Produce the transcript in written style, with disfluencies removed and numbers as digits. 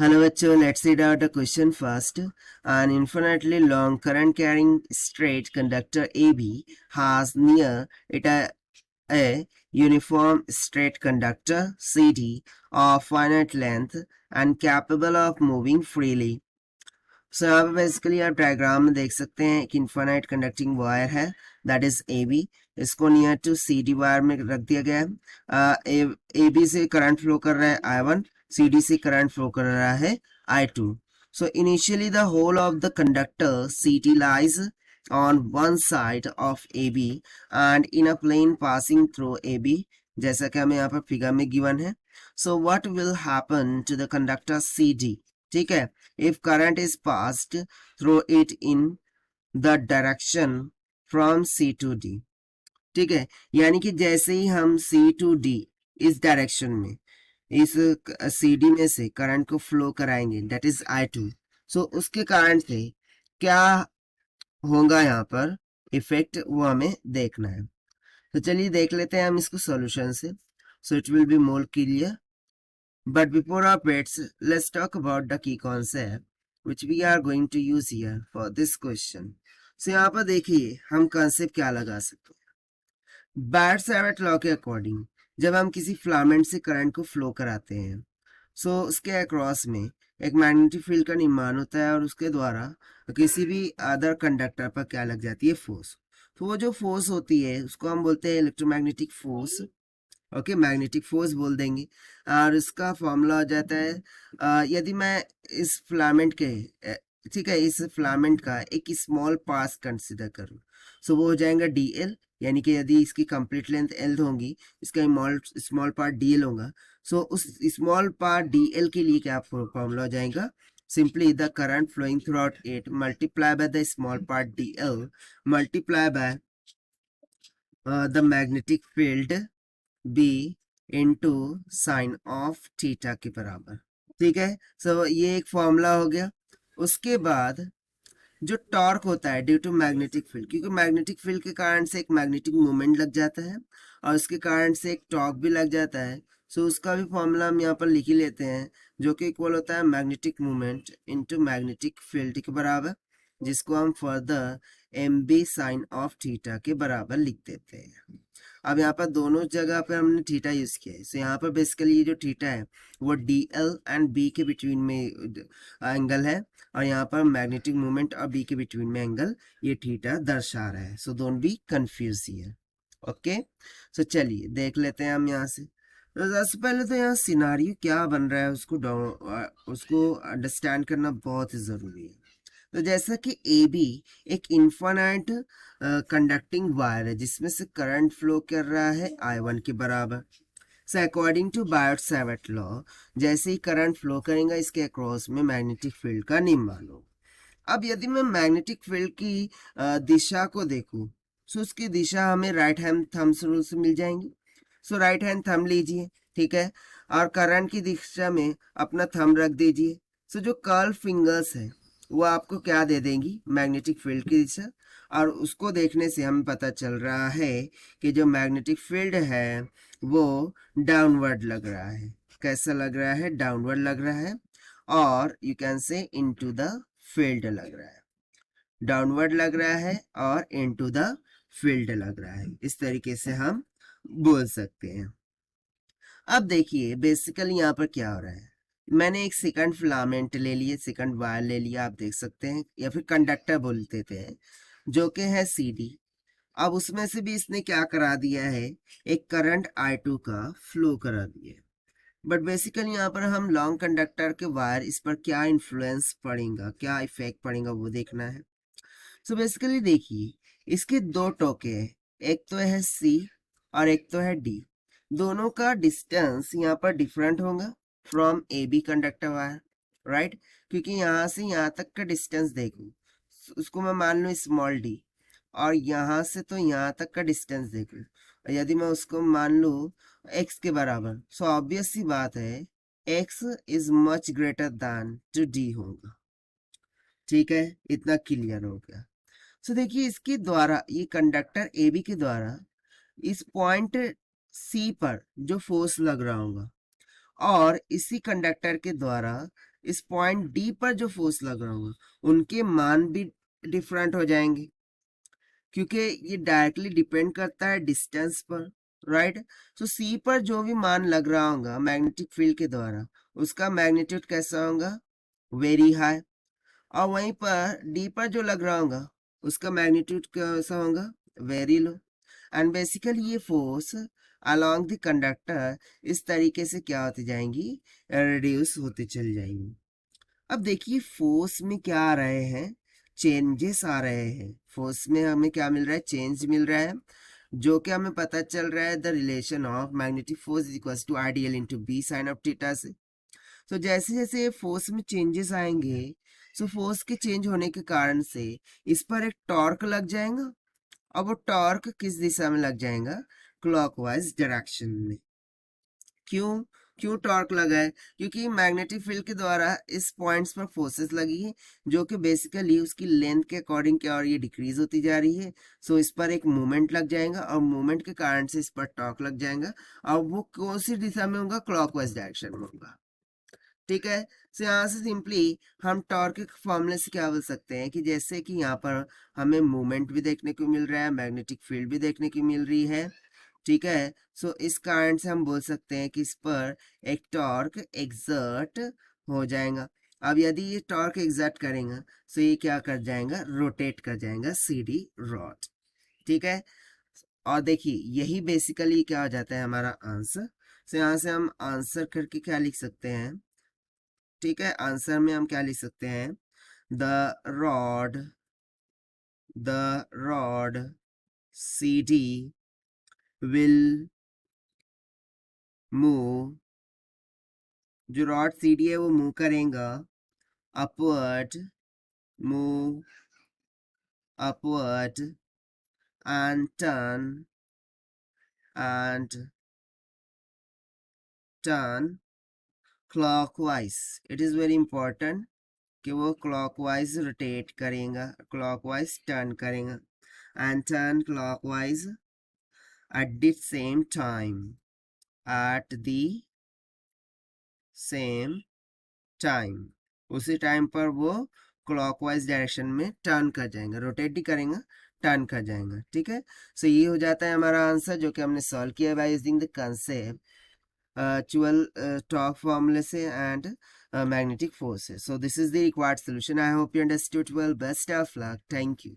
Hello bachcho, let's read out the question first. An infinitely long current carrying straight conductor AB has near it a uniform straight conductor CD of finite length and capable of moving freely. सो यहाँ पे basically आप diagram में देख सकते हैं कि infinite conducting wire है that is A B. इसको near to C D wire में रख दिया गया है। ए बी से करंट फ्लो कर रहा है I1, सी डी से करंट फ्लो कर रहा है I2। So initially the whole of the conductor C T lies on one side of AB and in a plane passing through AB, जैसा कि हमें यहाँ पर फिगर में गिवन है। So what will happen to the conductor CD? ठीक है, if current is passed through it in the direction from C to D। ठीक है, यानी कि जैसे ही हम C to D इस डायरेक्शन में इस CD में से करंट को फ्लो कराएंगे दैट इज I2। सो उसके कारण से क्या होगा यहाँ पर इफेक्ट वो हमें देखना है। तो चलिए देख लेते हैं हम इसको सॉल्यूशन से, so it will be more clear. But before our bets, let's talk about the key concept which we are going to use here for this question. So यहाँ पर देखिए हम concept क्या लगा सकते हैं। बायट-सैवर्ट लॉ के अकॉर्डिंग जब हम किसी फिलामेंट से करंट को फ्लो कराते हैं सो उसके अक्रॉस में एक मैग्नेटिक फील्ड का निर्माण होता है और उसके द्वारा किसी भी अदर कंडक्टर पर क्या लग जाती है, फोर्स। तो वो जो फोर्स होती है उसको हम बोलते हैं electromagnetic force. Okay, magnetic force बोल देंगे। और इसका फॉर्मूला हो जाता है यदि मैं इस फिलामेंट के ठीक है इस फिलामेंट का एक स्मॉल पार्ट कंसिडर करूं सो वो हो जाएगा DL, यानी कि यदि इसकी कंप्लीट लेंथ L होगी इसका स्मॉल पार्ट DL होगा। सो उस स्मॉल पार्ट DL के लिए क्या फॉर्मूला हो जाएगा, simply the current flowing throughout it multiply by the small part DL multiply by the magnetic field B into sine of theta के बराबर। ठीक है, सो ये एक फॉर्मूला हो गया। उसके बाद जो टॉर्क होता है ड्यू टू मैग्नेटिक फील्ड, क्योंकि मैग्नेटिक फील्ड के कारण से एक मैग्नेटिक मूवमेंट लग जाता है और उसके कारण से एक टॉर्क भी लग जाता है। सो उसका भी फॉर्मूला हम यहाँ पर लिख ही लेते हैं जो कि इक्वल होता है magnetic movement into magnetic field के बराबर, जिसको हम further MB sine of theta के बराबर लिख देते हैं। अब यहाँ पर दोनों जगह पे हमने थीटा यूज किया है। सो यहाँ पर बेसिकली ये जो थीटा है वो DL एंड B के बिटवीन में एंगल है और यहाँ पर मैग्नेटिक मूवमेंट और B के बिटवीन में एंगल ये थीटा दर्शा रहा है। So don't be confuse here. Okay, so चलिए देख लेते हैं हम यहाँ से। तो सबसे पहले तो यहाँ सिनारियो क्या बन रहा है उसको अंडरस्टैंड करना बहुत ही जरूरी है। तो जैसा कि AB एक इन्फाइनाइट कंडक्टिंग वायर है जिसमें से करंट फ्लो कर रहा है I1 के बराबर। सो अकॉर्डिंग टू बायट-सैवर्ट लॉ जैसे ही करंट फ्लो करेगा इसके अक्रॉस में मैग्नेटिक फील्ड का निर्माण होगा। अब यदि मैं मैग्नेटिक फील्ड की दिशा को देखूं सो उसकी दिशा हमें राइट हैंड थंब रूल से मिल जाएंगी। सो राइट हैंड थंब लीजिए, ठीक है, और करंट की दिशा में अपना थंब रख दीजिए। सो जो कर्ल फिंगर्स है वो आपको क्या दे देंगी, मैग्नेटिक फील्ड की दिशा। और उसको देखने से हमें पता चल रहा है कि जो मैग्नेटिक फील्ड है वो डाउनवर्ड लग रहा है। कैसा लग रहा है, डाउनवर्ड लग रहा है। और you can say into the field लग रहा है, डाउनवर्ड लग रहा है और इनटू द फील्ड लग रहा है। इस तरीके से हम बोल सकते हैं। अब देखिए बेसिकली यहाँ पर क्या हो रहा है, मैंने एक सेकंड फिलामेंट ले लिए, सेकंड वायर ले लिया, आप देख सकते हैं, या फिर कंडक्टर बोलते थे, जो कि है CD। अब उसमें से भी इसने क्या करा दिया है, एक करंट I2 का फ्लो करा दिया है। बट बेसिकली यहाँ पर हम लॉन्ग कंडक्टर के वायर इस पर क्या इन्फ्लुएंस पड़ेगा, क्या इफेक्ट पड़ेगा वो देखना है। सो बेसिकली देखिए इसके दो टोके हैं, एक तो है C और एक तो है D। दोनों का डिस्टेंस यहाँ पर डिफरेंट होगा from AB conductor wire, right, क्योंकि यहाँ से यहाँ तक का डिस्टेंस देखो, उसको मैं मान लूँ स्मॉल d, और यहाँ से तो यहाँ तक का डिस्टेंस देखो, यदि मैं उसको मान लूँ x के बराबर, सो ऑब्वियस सी बात है x is much greater than two d होगा। ठीक है, इतना क्लियर हो गया। सो देखिए इसके द्वारा, ये कंडक्टर AB के द्वारा इस पॉइंट C पर जो फोर्स लग रहा होगा और इसी कंडक्टर के द्वारा इस पॉइंट डी पर जो फोर्स लग रहा होगा उनके मान भी डिफरेंट हो जाएंगे, क्योंकि ये डायरेक्टली डिपेंड करता है डिस्टेंस पर, राइट। सो सी पर जो भी मान लग रहा होगा मैग्नेटिक फील्ड के द्वारा, उसका मैग्नीट्यूड कैसा होगा, वेरी हाई। और वहीं पर डी पर जो लग रहा होगा उसका मैग्नीट्यूड कैसा होगा, वेरी लो। एंड बेसिकली ये फोर्स अलोंग द कंडक्टर इस तरीके से क्या होती जाएंगी, रिड्यूस होते चल जाएंगी। अब देखिए फोर्स में क्या आ रहे हैं, चेंजेस आ रहे हैं। फोर्स में हमें क्या मिल रहा है, चेंज मिल रहा है, जो कि हमें पता चल रहा है the relation of magnetic force is equal to R D L into B sine of theta से। तो जैसे जैसे फोर्स में चेंजेस आएंगे, सो फोर्स के चेंज होने के कारण से इस पर एक टॉर्क लग जाएगा, और वो टॉर्क किस दिशा में लग जाएगा, क्लॉकवाइज डायरेक्शन में। क्यों क्यों टॉर्क लगा है, क्योंकि मैग्नेटिक फील्ड के द्वारा इस पॉइंट्स पर फोर्सेस लगी है, जो कि बेसिकली उसकी लेंथ के अकॉर्डिंग क्या और ये डिक्रीज होती जा रही है। सो इस पर एक मूवमेंट लग जाएगा, और मूवमेंट के कारण से इस पर टॉर्क लग जाएगा, और वो कौन सी दिशा में होगा, क्लॉकवाइज डायरेक्शन में होगा। ठीक है। सो यहाँ से सिंपली हम टॉर्क के फॉर्मूले से क्या बोल सकते हैं कि जैसे कि यहाँ पर हमें मूवमेंट भी देखने को मिल रहा है, मैग्नेटिक फील्ड भी देखने को मिल रही है, ठीक है। सो इस कारण से हम बोल सकते हैं कि इस पर एक टॉर्क एग्जर्ट हो जाएगा। अब यदि ये टॉर्क एग्जर्ट करेगा तो ये क्या कर जाएगा, रोटेट कर जाएगा सीडी रॉड, ठीक है। और देखिए यही बेसिकली क्या हो जाता है हमारा आंसर। सो यहाँ से हम आंसर करके क्या लिख सकते हैं, ठीक है। आंसर में हम क्या लिख सकते हैं, the rod CD will move, जो रॉड CD है वो मूव करेगा upward, move upward and turn clockwise. It is very important कि वो clockwise रोटेट करेगा, clockwise टर्न करेगा, and turn clockwise at the same time, at the same time, उसी time पर वो क्लॉकवाइज डायरेक्शन में टर्न कर जाएंगे, रोटेट ही करेंगे, टर्न कर जाएंगे, ठीक है। सो ये हो जाता है हमारा आंसर, जो कि हमने सॉल्व किया बाय यूजिंग द कंसेप्ट चुअल टॉर्क फॉर्मूले से and magnetic forces. So this is the required solution. I hope you understood well. Best of luck. Thank you.